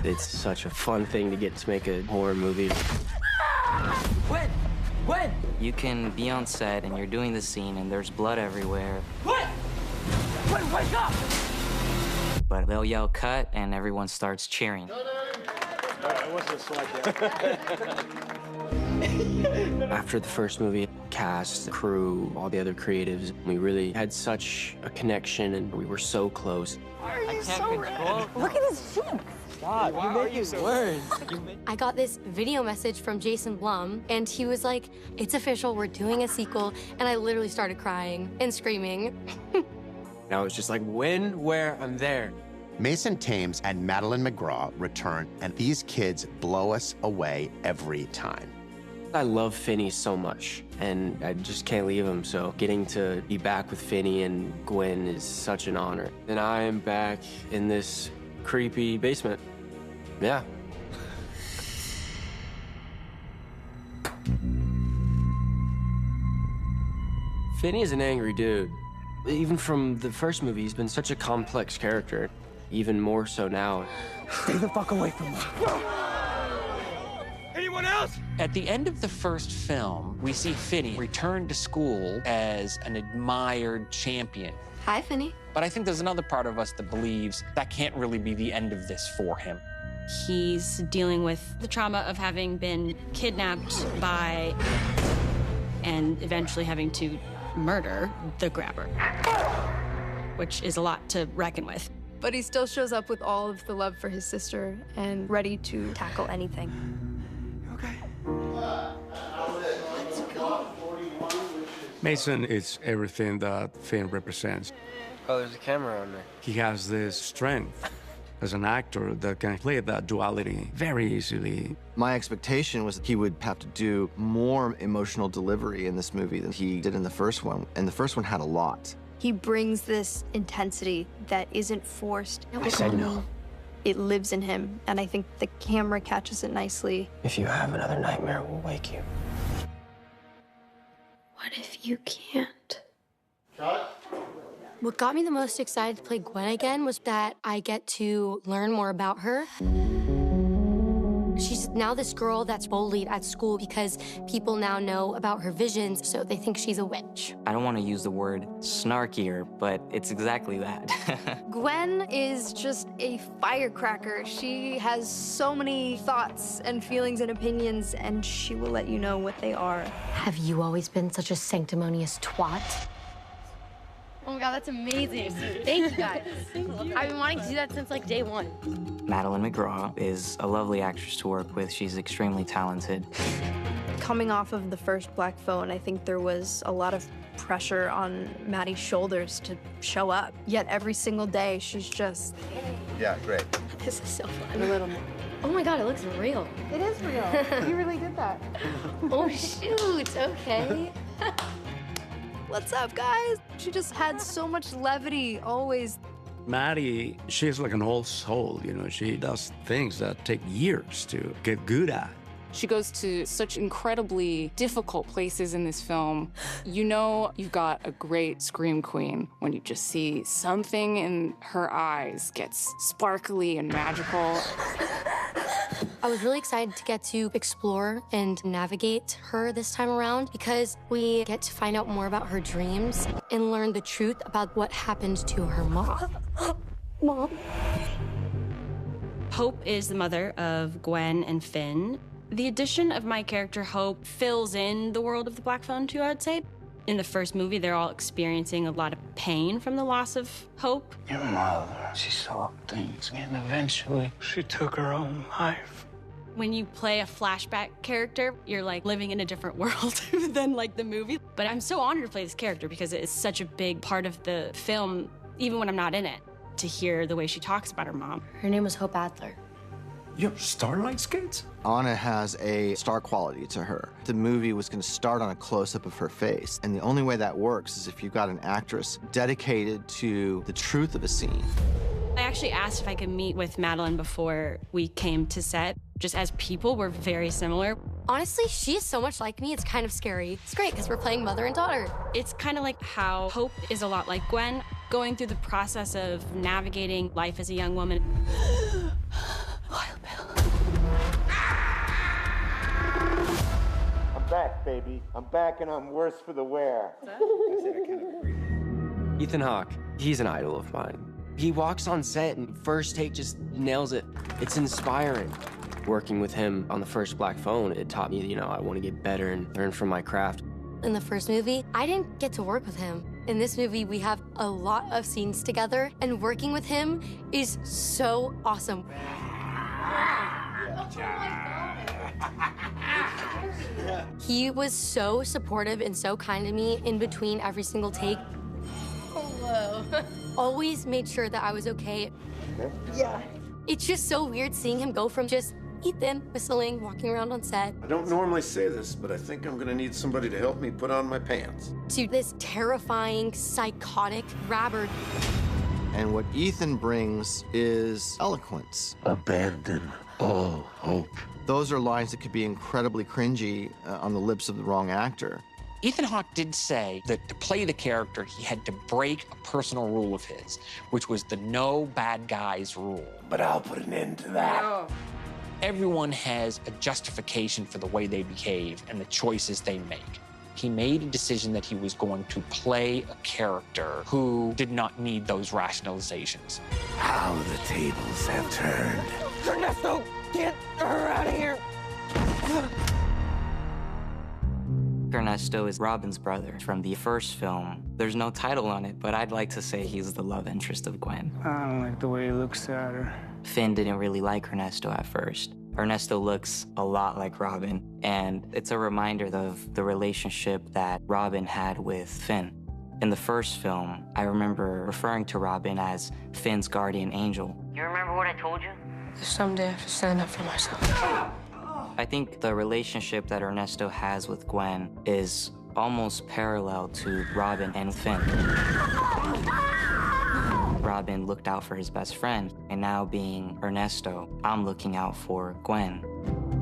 It's such a fun thing to get to make a horror movie. When? You can be on set and you're doing the scene and there's blood everywhere. When, wake up! But they'll yell cut and everyone starts cheering. I wasn't like that. After the first movie, cast, crew, all the other creatives, we really had such a connection and we were so close. Why are you so red? Look at his cheeks. God, you make it worse. I got this video message from Jason Blum, and he was like, "It's official, we're doing a sequel." And I literally started crying and screaming. And I was just like, when, where, I'm there. Mason Thames and Madeline McGraw return, and these kids blow us away every time. I love Finney so much, and I just can't leave him, so getting to be back with Finney and Gwen is such an honor. And I am back in this creepy basement. Yeah. Finney is an angry dude. Even from the first movie, he's been such a complex character. Even more so now. Stay the fuck away from me. Anyone else? At the end of the first film, we see Finney return to school as an admired champion. Hi, Finney. But I think there's another part of us that believes that can't really be the end of this for him. He's dealing with the trauma of having been kidnapped by and eventually having to murder the grabber, which is a lot to reckon with. But he still shows up with all of the love for his sister and ready to tackle anything. Mason is everything that Finn represents. Oh, there's a camera on there. He has this strength as an actor that can play that duality very easily. My expectation was that he would have to do more emotional delivery in this movie than he did in the first one, and the first one had a lot. He brings this intensity that isn't forced. I said no. It lives in him, and I think the camera catches it nicely. If you have another nightmare, we'll wake you. What if you can't? What got me the most excited to play Gwen again was that I get to learn more about her. She's now this girl that's bullied at school because people now know about her visions, so they think she's a witch. I don't want to use the word snarkier, but it's exactly that. Gwen is just a firecracker. She has so many thoughts and feelings and opinions, and she will let you know what they are. Have you always been such a sanctimonious twat? Oh my God, that's amazing. Thank you guys. I've been wanting to do that since like day one. Madeline McGraw is a lovely actress to work with. She's extremely talented. Coming off of the first Black Phone, I think there was a lot of pressure on Maddie's shoulders to show up. Yet every single day, she's just... Yeah, great. This is so fun. A little more. Oh my God, it looks real. It is real. You really did that. Oh shoot, okay. What's up, guys? She just had so much levity, always. Maddie, she's like an old soul, you know. She does things that take years to get good at. She goes to such incredibly difficult places in this film. You know you've got a great scream queen when you just see something in her eyes gets sparkly and magical. I was really excited to get to explore and navigate her this time around because we get to find out more about her dreams and learn the truth about what happened to her mom. Mom. Hope is the mother of Gwen and Finn. The addition of my character, Hope, fills in the world of the Black Phone too, I'd say. In the first movie, they're all experiencing a lot of pain from the loss of Hope. Your mother, she saw things, and eventually she took her own life. When you play a flashback character, you're like living in a different world than like the movie. But I'm so honored to play this character because it is such a big part of the film, even when I'm not in it, to hear the way she talks about her mom. Her name was Hope Adler. You're Starlight Skates? Anna has a star quality to her. The movie was going to start on a close-up of her face, and the only way that works is if you've got an actress dedicated to the truth of a scene. I actually asked if I could meet with Madeline before we came to set. Just as people, we're very similar. Honestly, she's so much like me, it's kind of scary. It's great, because we're playing mother and daughter. It's kind of like how Hope is a lot like Gwen, going through the process of navigating life as a young woman. Wild back, baby. I'm back and I'm worse for the wear. Ethan Hawke, he's an idol of mine. He walks on set and first take just nails it. It's inspiring. Working with him on the first Black Phone, it taught me, I want to get better and learn from my craft. In the first movie, I didn't get to work with him. In this movie, we have a lot of scenes together, and working with him is so awesome. He was so supportive and so kind to me in between every single take. Hello. Always made sure that I was okay. Yeah. It's just so weird seeing him go from just Ethan whistling, walking around on set, I don't normally say this, but I think I'm gonna need somebody to help me put on my pants. to this terrifying, psychotic grabber. And what Ethan brings is eloquence. Abandon all hope. Those are lines that could be incredibly cringy on the lips of the wrong actor. Ethan Hawke did say that to play the character, he had to break a personal rule of his, which was the no bad guys rule. But I'll put an end to that. Everyone has a justification for the way they behave and the choices they make. He made a decision that he was going to play a character who did not need those rationalizations. How the tables have turned. Ernesto, get her out of here. Ernesto is Robin's brother from the first film. There's no title on it, but I'd like to say he's the love interest of Gwen. I don't like the way he looks at her. Finn didn't really like Ernesto at first. Ernesto looks a lot like Robin, and it's a reminder of the relationship that Robin had with Finn. In the first film, I remember referring to Robin as Finn's guardian angel. You remember what I told you? Someday I have to stand up for myself. I think the relationship that Ernesto has with Gwen is almost parallel to Robin and Finn. Robin looked out for his best friend, and now being Ernesto, I'm looking out for Gwen.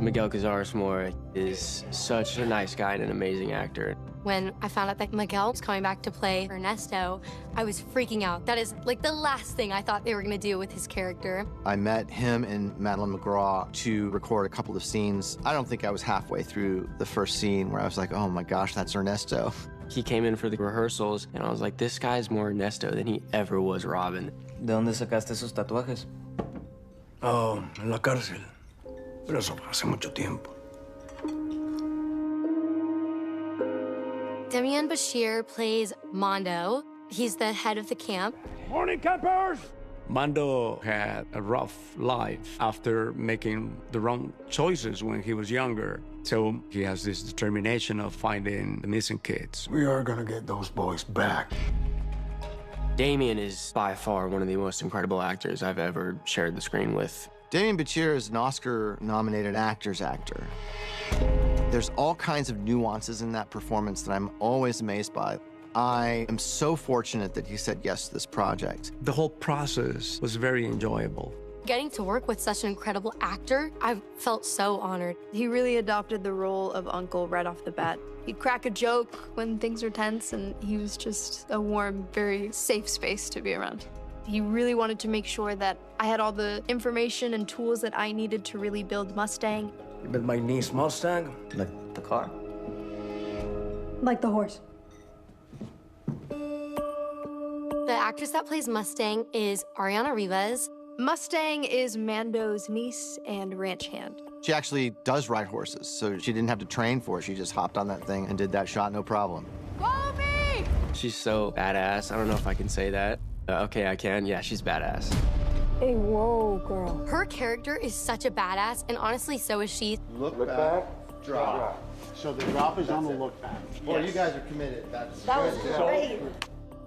Miguel Cazares-Moore is such a nice guy and an amazing actor. When I found out that Miguel was coming back to play Ernesto, I was freaking out. That is like the last thing I thought they were gonna do with his character. I met him and Madeline McGraw to record a couple of scenes. I don't think I was halfway through the first scene where I was like, oh my gosh, that's Ernesto. He came in for the rehearsals, and I was like, this guy's more Ernesto than he ever was Robin. ¿De dónde sacaste esos tatuajes? Oh, en la cárcel. Pero eso fue hace mucho tiempo. Demian Bashir plays Mondo. He's the head of the camp. Morning, campers! Mando had a rough life after making the wrong choices when he was younger. So he has this determination of finding the missing kids. We are gonna get those boys back. Damien is by far one of the most incredible actors I've ever shared the screen with. Damian Bashir is an Oscar-nominated actor's actor. There's all kinds of nuances in that performance that I'm always amazed by. I am so fortunate that he said yes to this project. The whole process was very enjoyable. Getting to work with such an incredible actor, I felt so honored. He really adopted the role of Uncle right off the bat. He'd crack a joke when things were tense, and he was just a warm, very safe space to be around. He really wanted to make sure that I had all the information and tools that I needed to really build Mustang. You built my niece Mustang? Like the car? Like the horse. The actress that plays Mustang is Ariana Rivas. Mustang is Mando's niece and ranch hand. She actually does ride horses, so she didn't have to train for it. She just hopped on that thing and did that shot, no problem. Follow me! She's so badass. I don't know if I can say that. Okay, I can. Yeah, she's badass. Hey, whoa, girl. Her character is such a badass, and honestly, so is she. Look back, Drop. So the drop is on the look back. Well, you guys are committed. That was great.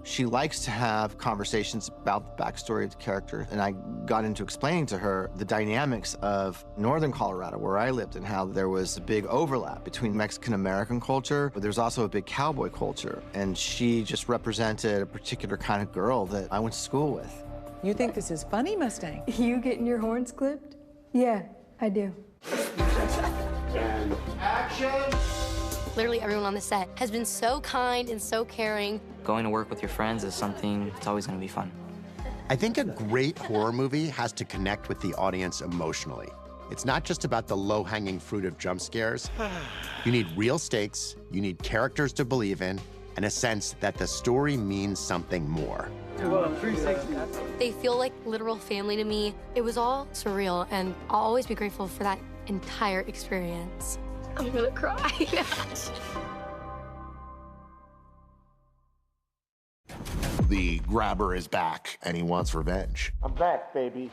She likes to have conversations about the backstory of the character, and I got into explaining to her the dynamics of northern Colorado, where I lived, and how there was a big overlap between Mexican-American culture, but there's also a big cowboy culture, and she just represented a particular kind of girl that I went to school with. You think this is funny, Mustang? You getting your horns clipped? Yeah, I do. And action! Literally everyone on the set has been so kind and so caring. Going to work with your friends is something that's always going to be fun. I think a great horror movie has to connect with the audience emotionally. It's not just about the low-hanging fruit of jump scares. You need real stakes, you need characters to believe in, and a sense that the story means something more. They feel like literal family to me. It was all surreal, and I'll always be grateful for that entire experience. I'm gonna cry. The grabber is back, and he wants revenge. I'm back, baby.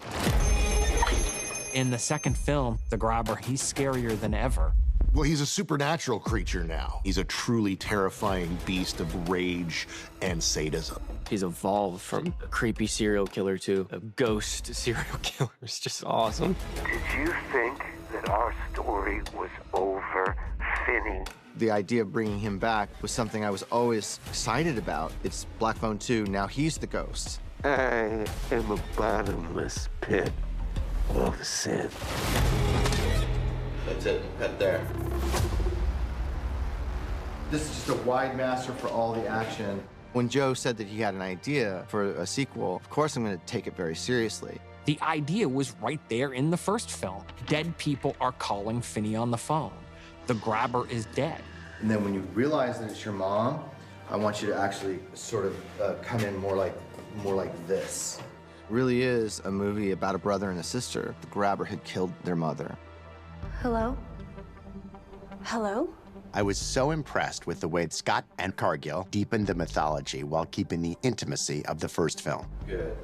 In the second film, the grabber, he's scarier than ever. Well, he's a supernatural creature now. He's a truly terrifying beast of rage and sadism. He's evolved from a creepy serial killer to a ghost serial killer. It's just awesome. Did you think that our story was over, Finney? The idea of bringing him back was something I was always excited about. It's Black Phone 2, now he's the ghost. I am a bottomless pit of sin. That's it, head there. This is just a wide master for all the action. When Joe said that he had an idea for a sequel, of course I'm going to take it very seriously. The idea was right there in the first film. Dead people are calling Finney on the phone. The grabber is dead. And then when you realize that it's your mom, I want you to actually sort of come in more like this. It really is a movie about a brother and a sister. The grabber had killed their mother. Hello? Hello? I was so impressed with the way Scott and Cargill deepened the mythology while keeping the intimacy of the first film. Good.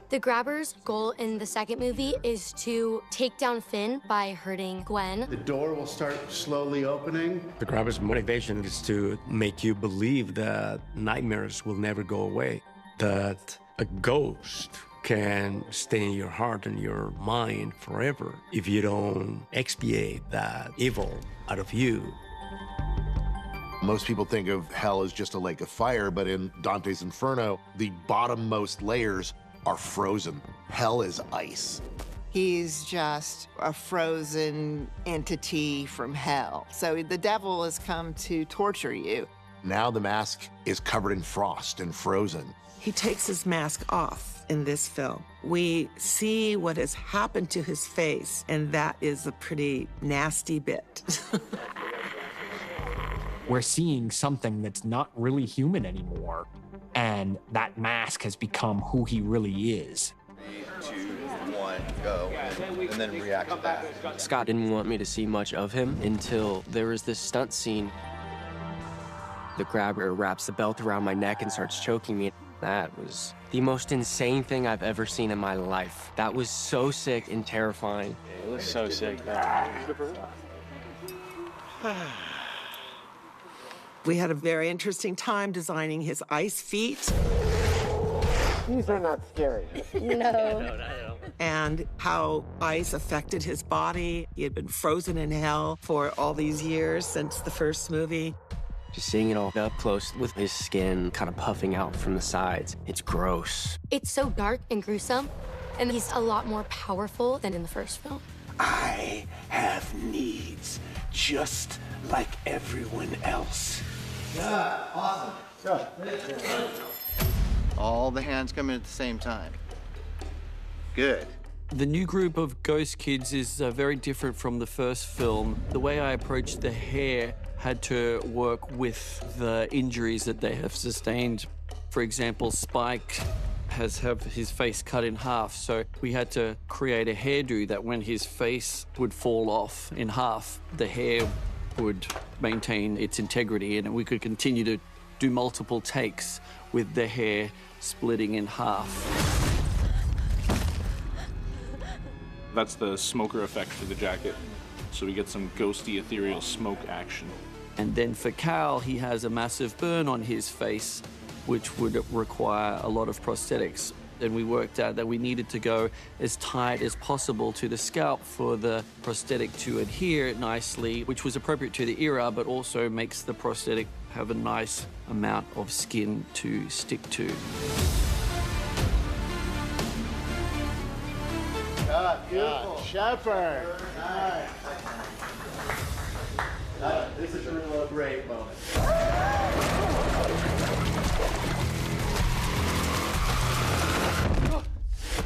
The grabber's goal in the second movie is to take down Finn by hurting Gwen. The door will start slowly opening. The grabber's motivation is to make you believe that nightmares will never go away, that a ghost can stay in your heart and your mind forever if you don't expiate that evil out of you. Most people think of hell as just a lake of fire, but in Dante's Inferno, the bottommost layers are frozen. Hell is ice. He's just a frozen entity from hell. So the devil has come to torture you. Now the mask is covered in frost and frozen. He takes his mask off in this film. We see what has happened to his face, and that is a pretty nasty bit. We're seeing something that's not really human anymore, and that mask has become who he really is. 3, 2, 1, go, and then react to that. Scott didn't want me to see much of him until there was this stunt scene. The grabber wraps the belt around my neck and starts choking me. That was the most insane thing I've ever seen in my life. That was so sick and terrifying. It was so sick. We had a very interesting time designing his ice feet. These are not scary. No. And how ice affected his body. He had been frozen in hell for all these years since the first movie. Just seeing it all up close with his skin kind of puffing out from the sides. It's gross. It's so dark and gruesome, and he's a lot more powerful than in the first film. I have needs, just like everyone else. Yeah, awesome. All the hands come in at the same time. Good. The new group of ghost kids is very different from the first film. The way I approached the hair had to work with the injuries that they have sustained. For example, Spike has his face cut in half, so we had to create a hairdo that when his face would fall off in half, the hair would maintain its integrity, and we could continue to do multiple takes with the hair splitting in half. That's the smoker effect for the jacket, so we get some ghosty, ethereal smoke action. And then for Cal, he has a massive burn on his face, which would require a lot of prosthetics. And we worked out that we needed to go as tight as possible to the scalp for the prosthetic to adhere nicely, which was appropriate to the era, but also makes the prosthetic have a nice amount of skin to stick to. Beautiful. Shepherd. Nice. This is a real great moment.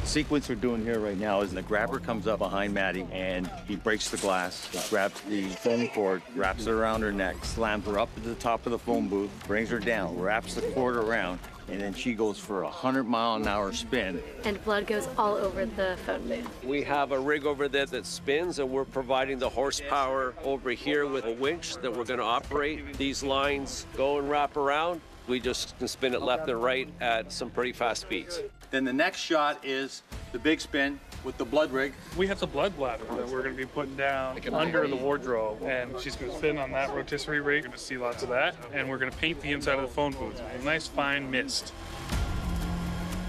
sequence we're doing here right now is the grabber comes up behind Maddie and he breaks the glass, grabs the foam cord, wraps it around her neck, slams her up to the top of the phone booth, brings her down, wraps the cord around, and then she goes for a 100-mile-an-hour spin. And blood goes all over the phone booth. We have a rig over there that spins, and we're providing the horsepower over here with a winch that we're going to operate. These lines go and wrap around. We just can spin it left and right at some pretty fast speeds. Then the next shot is the big spin with the blood rig. We have the blood bladder that we're going to be putting down under the wardrobe, and she's going to spin on that rotisserie rig. You're going to see lots of that, and we're going to paint the inside of the phone booth with a nice fine mist.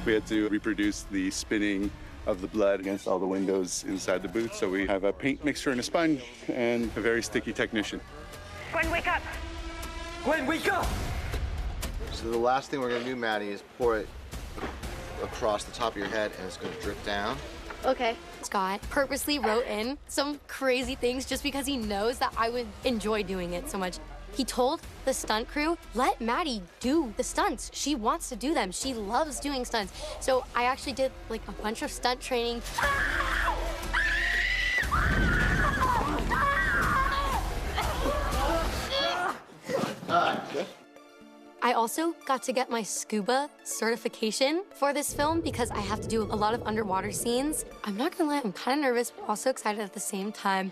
We had to reproduce the spinning of the blood against all the windows inside the booth, so we have a paint mixer and a sponge and a very sticky technician. Gwen, wake up! Gwen, wake up! So the last thing we're gonna do, Maddie, is pour it across the top of your head, and it's gonna drip down. Okay. Scott purposely wrote in some crazy things just because he knows that I would enjoy doing it so much. He told the stunt crew, let Maddie do the stunts. She wants to do them. She loves doing stunts. So I actually did like a bunch of stunt training. I also got to get my scuba certification for this film because I have to do a lot of underwater scenes. I'm not gonna lie, I'm kind of nervous, but also excited at the same time.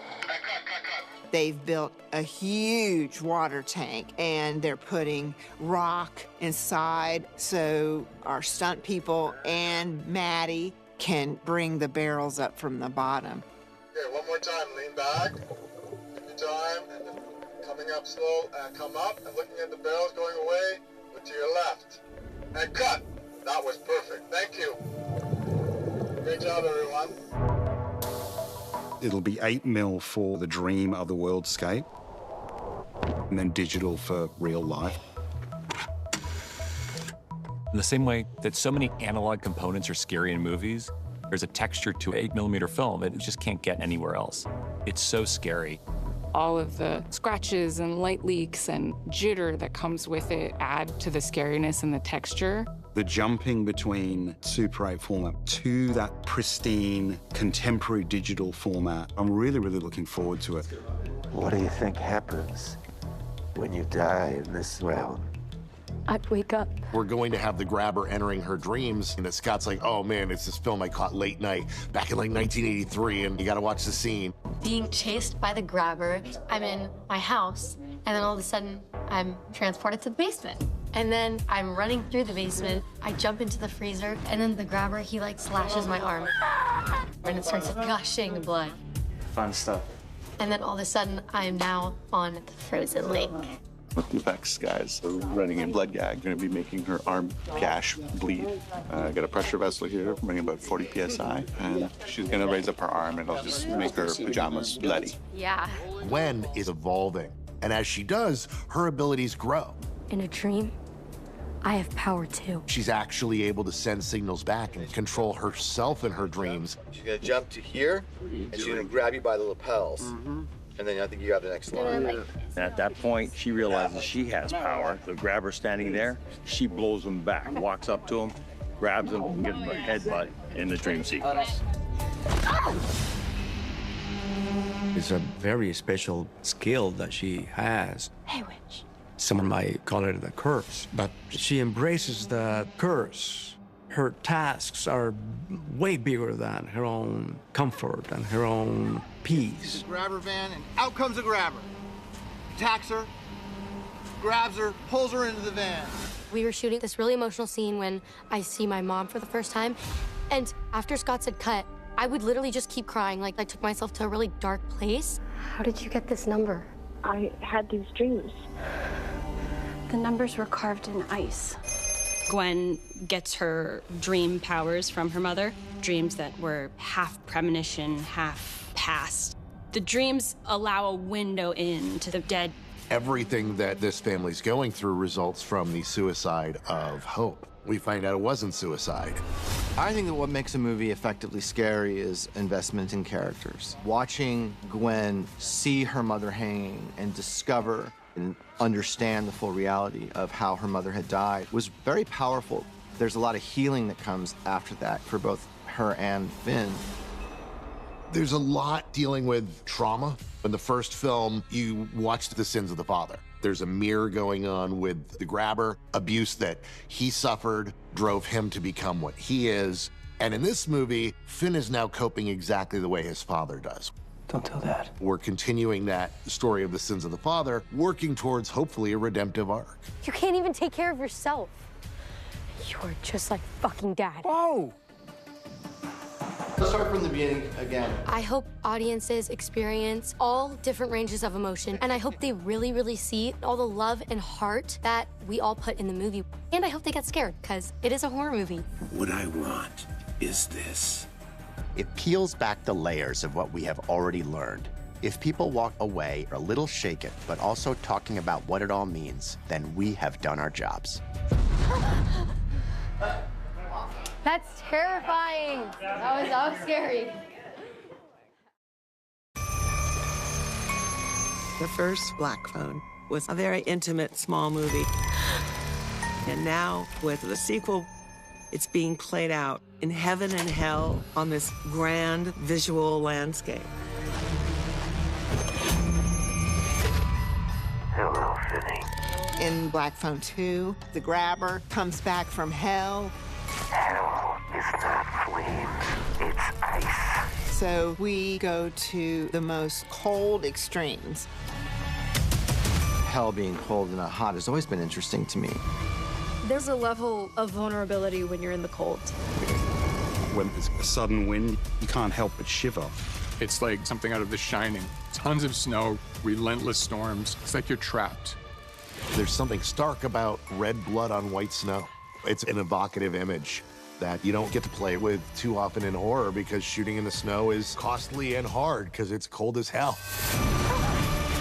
They've built a huge water tank and they're putting rock inside so our stunt people and Maddie can bring the barrels up from the bottom. Okay, one more time, lean back, take your time, and then coming up slow, and come up, and looking at the barrels going away, look to your left. And cut! That was perfect, thank you. Great job, everyone. It'll be 8mm for the dream of the worldscape, and then digital for real life. In the same way that so many analog components are scary in movies, there's a texture to 8mm film that you just can't get anywhere else. It's so scary. All of the scratches and light leaks and jitter that comes with it add to the scariness and the texture. The jumping between Super 8 format to that pristine, contemporary digital format, I'm really, really looking forward to it. What do you think happens when you die in this realm? I'd wake up. We're going to have the grabber entering her dreams, and Scott's like, oh man, it's this film I caught late night back in like 1983, and you gotta watch the scene. Being chased by the grabber, I'm in my house, and then all of a sudden, I'm transported to the basement. And then I'm running through the basement, I jump into the freezer, and then the grabber, he like slashes my arm. And it starts gushing blood. Fun stuff. And then all of a sudden, I'm now on the frozen lake. With the effects guys are running in blood gag, going to be making her arm gash bleed. Got a pressure vessel here, running about 40 psi, and she's going to raise up her arm, and it'll just make her pajamas bloody. Yeah. Gwen is evolving, and as she does, her abilities grow. In a dream, I have power too. She's actually able to send signals back and control herself in her dreams. She's gonna jump to here, and she's gonna grab you by the lapels. And then I think you have the next line. And at that point, she realizes she has power. The grabber standing there, she blows him back, walks up to him, grabs him, and gives him a headbutt in the dream sequence. It's a very special skill that she has. Hey, witch. Someone might call it a curse, but she embraces the curse. Her tasks are way bigger than her own comfort and her own peace. Grabber van, and out comes a grabber. Attacks her, grabs her, pulls her into the van. We were shooting this really emotional scene when I see my mom for the first time. And after Scott said cut, I would literally just keep crying. Like I took myself to a really dark place. How did you get this number? I had these dreams. The numbers were carved in ice. Gwen gets her dream powers from her mother, dreams that were half premonition, half past. The dreams allow a window into the dead. Everything that this family's going through results from the suicide of Hope. We find out it wasn't suicide. I think that what makes a movie effectively scary is investment in characters. Watching Gwen see her mother hanging and discover and understand the full reality of how her mother had died was very powerful. There's a lot of healing that comes after that for both her and Finn. There's a lot dealing with trauma. In the first film, you watched the sins of the father. There's a mirror going on with the grabber. Abuse that he suffered drove him to become what he is. And in this movie, Finn is now coping exactly the way his father does. Don't tell Dad. We're continuing that story of the sins of the father, working towards, hopefully, a redemptive arc. You can't even take care of yourself. You're just like fucking Dad. Whoa! Let's start from the beginning again. I hope audiences experience all different ranges of emotion, and I hope they really, really see all the love and heart that we all put in the movie. And I hope they get scared, because it is a horror movie. What I want is this. It peels back the layers of what we have already learned. If people walk away a little shaken, but also talking about what it all means, then we have done our jobs. That's terrifying. That was scary. The first Black Phone was a very intimate, small movie. And now, with the sequel, it's being played out in heaven and hell on this grand visual landscape. Hello, Finny. In Black Phone 2, the grabber comes back from hell. Hell is not flames, it's ice. So we go to the most cold extremes. Hell being cold and not hot has always been interesting to me. There's a level of vulnerability when you're in the cold. When there's a sudden wind, you can't help but shiver. It's like something out of The Shining. Tons of snow, relentless storms. It's like you're trapped. There's something stark about red blood on white snow. It's an evocative image that you don't get to play with too often in horror because shooting in the snow is costly and hard because it's cold as hell.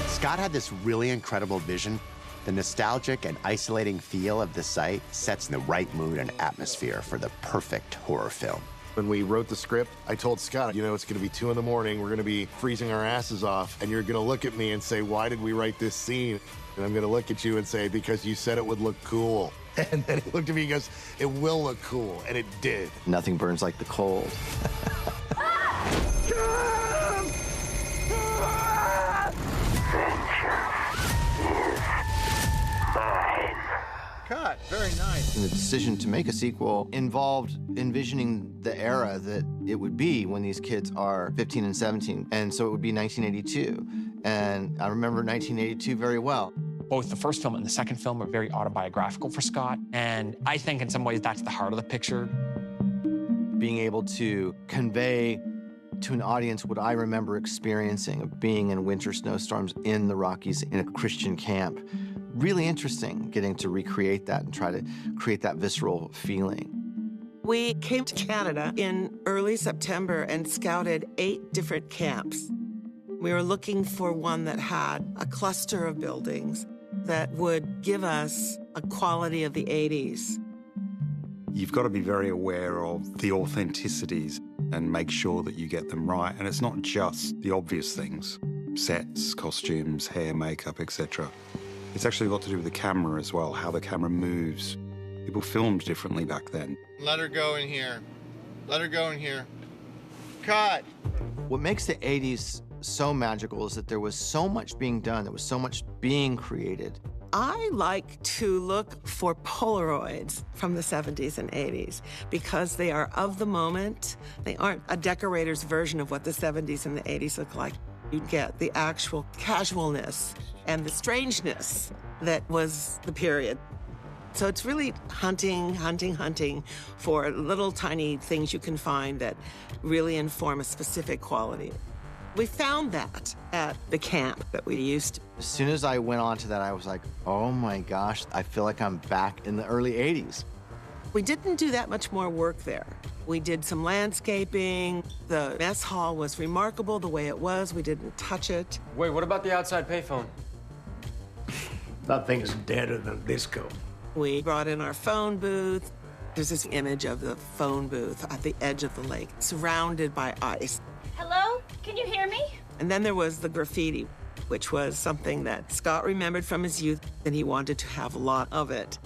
Scott had this really incredible vision. The nostalgic and isolating feel of the site sets the right mood and atmosphere for the perfect horror film. When we wrote the script, I told Scott, you know, it's going to be 2 in the morning. We're going to be freezing our asses off. And you're going to look at me and say, why did we write this scene? And I'm going to look at you and say, because you said it would look cool. And then he looked at me and goes, it will look cool. And it did. Nothing burns like the cold. Cut. Very nice. And the decision to make a sequel involved envisioning the era that it would be when these kids are 15 and 17. And so it would be 1982. And I remember 1982 very well. Both the first film and the second film are very autobiographical for Scott. And I think in some ways that's the heart of the picture. Being able to convey to an audience what I remember experiencing of being in winter snowstorms in the Rockies in a Christian camp. Really interesting getting to recreate that and try to create that visceral feeling. We came to Canada in early September and scouted 8 different camps. We were looking for one that had a cluster of buildings that would give us a quality of the 80s. You've got to be very aware of the authenticities and make sure that you get them right. And it's not just the obvious things, sets, costumes, hair, makeup, etc. It's actually got to do with the camera as well, how the camera moves. People filmed differently back then. Let her go in here. Let her go in here. Cut. What makes the 80s so magical is that there was so much being done, there was so much being created. I like to look for Polaroids from the 70s and 80s because they are of the moment. They aren't a decorator's version of what the 70s and the 80s look like. You get the actual casualness and the strangeness that was the period. So it's really hunting for little tiny things you can find that really inform a specific quality. We found that at the camp that we used to. As soon as I went on to that, I was like, oh my gosh, I feel like I'm back in the early 80s. We didn't do that much more work there. We did some landscaping. The mess hall was remarkable the way it was. We didn't touch it. Wait, what about the outside payphone? That thing's deader than disco. We brought in our phone booth. There's this image of the phone booth at the edge of the lake, surrounded by ice. Hello? Can you hear me? And then there was the graffiti, which was something that Scott remembered from his youth, and he wanted to have a lot of it.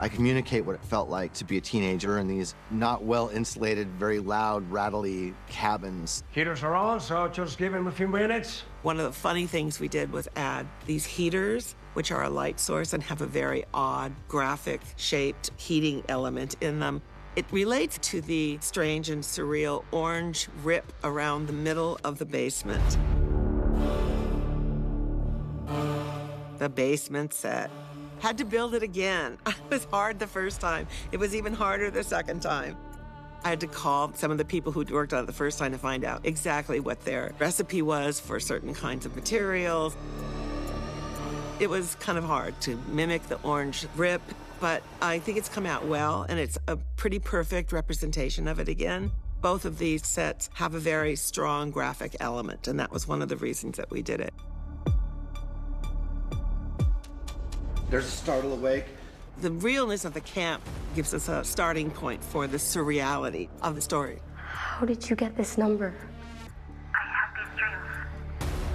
I communicate what it felt like to be a teenager in these not well-insulated, very loud, rattly cabins. Heaters are on, so just give him a few minutes. One of the funny things we did was add these heaters, which are a light source and have a very odd graphic-shaped heating element in them. It relates to the strange and surreal orange rip around the middle of the basement. The basement set. Had to build it again. It was hard the first time. It was even harder the second time. I had to call some of the people who'd worked on it the first time to find out exactly what their recipe was for certain kinds of materials. It was kind of hard to mimic the orange rip, but I think it's come out well, and it's a pretty perfect representation of it again. Both of these sets have a very strong graphic element, and that was one of the reasons that we did it. There's a startle awake. The realness of the camp gives us a starting point for the surreality of the story. How did you get this number?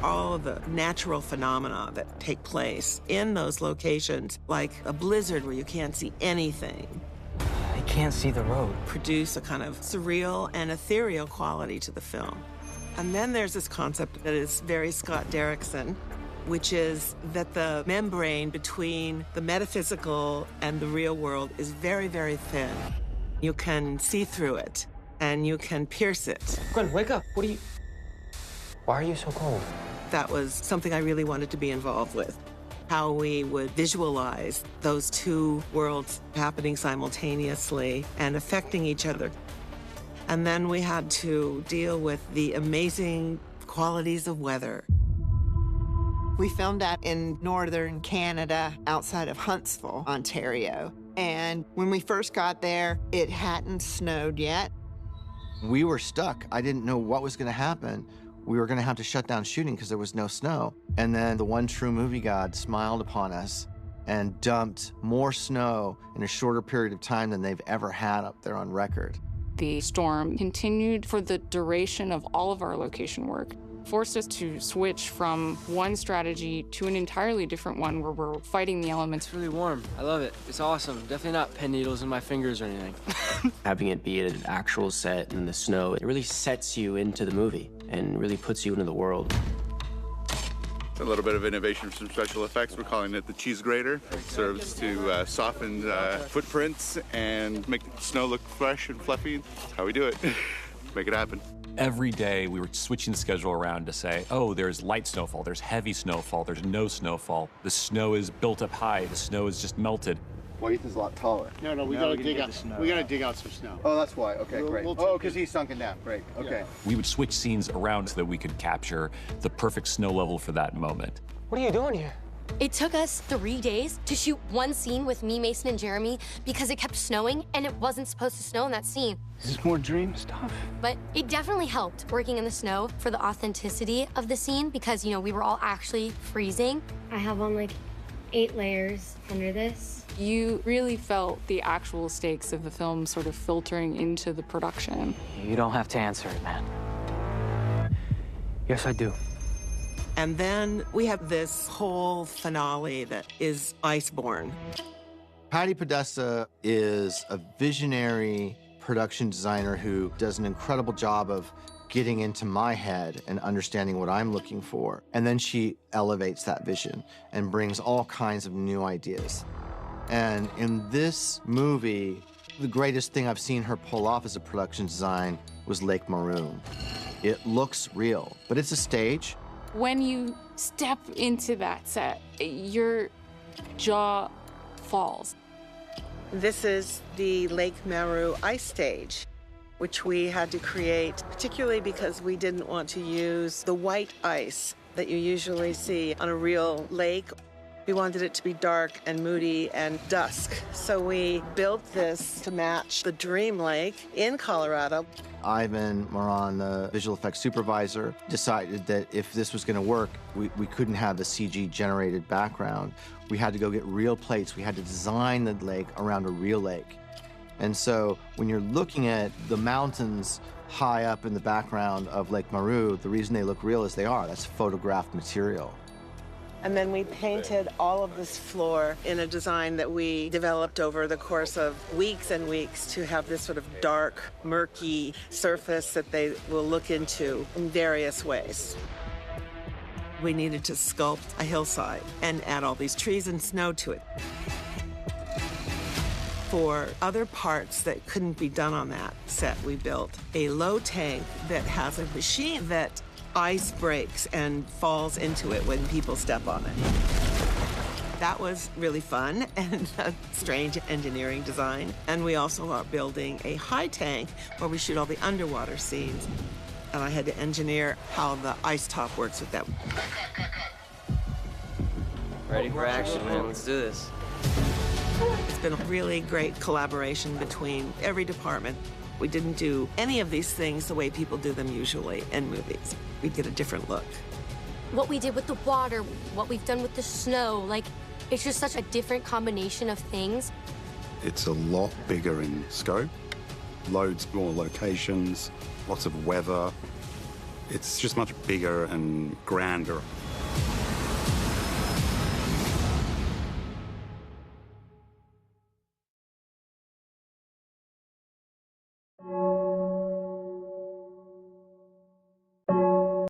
All of the natural phenomena that take place in those locations, like a blizzard where you can't see anything. I can't see the road. Produce a kind of surreal and ethereal quality to the film. And then there's this concept that is very Scott Derrickson, which is that the membrane between the metaphysical and the real world is very, very thin. You can see through it, and you can pierce it. Gwen, wake up. Why are you so cold? That was something I really wanted to be involved with. How we would visualize those two worlds happening simultaneously and affecting each other. And then we had to deal with the amazing qualities of weather. We filmed that in northern Canada, outside of Huntsville, Ontario. And when we first got there, it hadn't snowed yet. We were stuck. I didn't know what was going to happen. We were going to have to shut down shooting because there was no snow. And then the one true movie god smiled upon us and dumped more snow in a shorter period of time than they've ever had up there on record. The storm continued for the duration of all of our location work, forced us to switch from one strategy to an entirely different one where we're fighting the elements. It's really warm. I love it. It's awesome. Definitely not pin needles in my fingers or anything. Having it be an actual set in the snow, it really sets you into the movie and really puts you into the world. A little bit of innovation from special effects. We're calling it the cheese grater. It serves to soften footprints and make the snow look fresh and fluffy. That's how we do it. Make it happen. Every day we were switching the schedule around to say, oh, there's light snowfall, there's heavy snowfall, there's no snowfall. The snow is built up high, the snow is just melted. Well, Ethan's a lot taller. No, we gotta dig out. We gotta dig out some snow. Oh, that's why. Okay, great. We'll because he's sunken down. Great. Okay. We would switch scenes around so that we could capture the perfect snow level for that moment. What are you doing here? It took us 3 days to shoot one scene with me, Mason, and Jeremy because it kept snowing and it wasn't supposed to snow in that scene. This is more dream stuff. But it definitely helped working in the snow for the authenticity of the scene because, you know, we were all actually freezing. I have on like 8 layers under this. You really felt the actual stakes of the film sort of filtering into the production. You don't have to answer it, man. Yes, I do. And then we have this whole finale that is iceborne. Patty Podesta is a visionary production designer who does an incredible job of getting into my head and understanding what I'm looking for. And then she elevates that vision and brings all kinds of new ideas. And in this movie, the greatest thing I've seen her pull off as a production design was Lake Maroon. It looks real, but it's a stage. When you step into that set, your jaw falls. This is the Lake Meru ice stage, which we had to create, particularly because we didn't want to use the white ice that you usually see on a real lake. We wanted it to be dark and moody and dusk. So we built this to match the Dream Lake in Colorado. Ivan Moran, the visual effects supervisor, decided that if this was going to work, we couldn't have the CG-generated background. We had to go get real plates. We had to design the lake around a real lake. And so when you're looking at the mountains high up in the background of Lake Meru, the reason they look real is they are. That's photographed material. And then we painted all of this floor in a design that we developed over the course of weeks and weeks to have this sort of dark, murky surface that they will look into in various ways. We needed to sculpt a hillside and add all these trees and snow to it. For other parts that couldn't be done on that set, we built a low tank that has a machine that ice breaks and falls into it when people step on it. That was really fun and a strange engineering design. And we also are building a high tank where we shoot all the underwater scenes. And I had to engineer how the ice top works with that. Ready for action, man. Let's do this. It's been a really great collaboration between every department. We didn't do any of these things the way people do them usually in movies. We did a different look. What we did with the water, what we've done with the snow, like, it's just such a different combination of things. It's a lot bigger in scope, loads more locations, lots of weather. It's just much bigger and grander.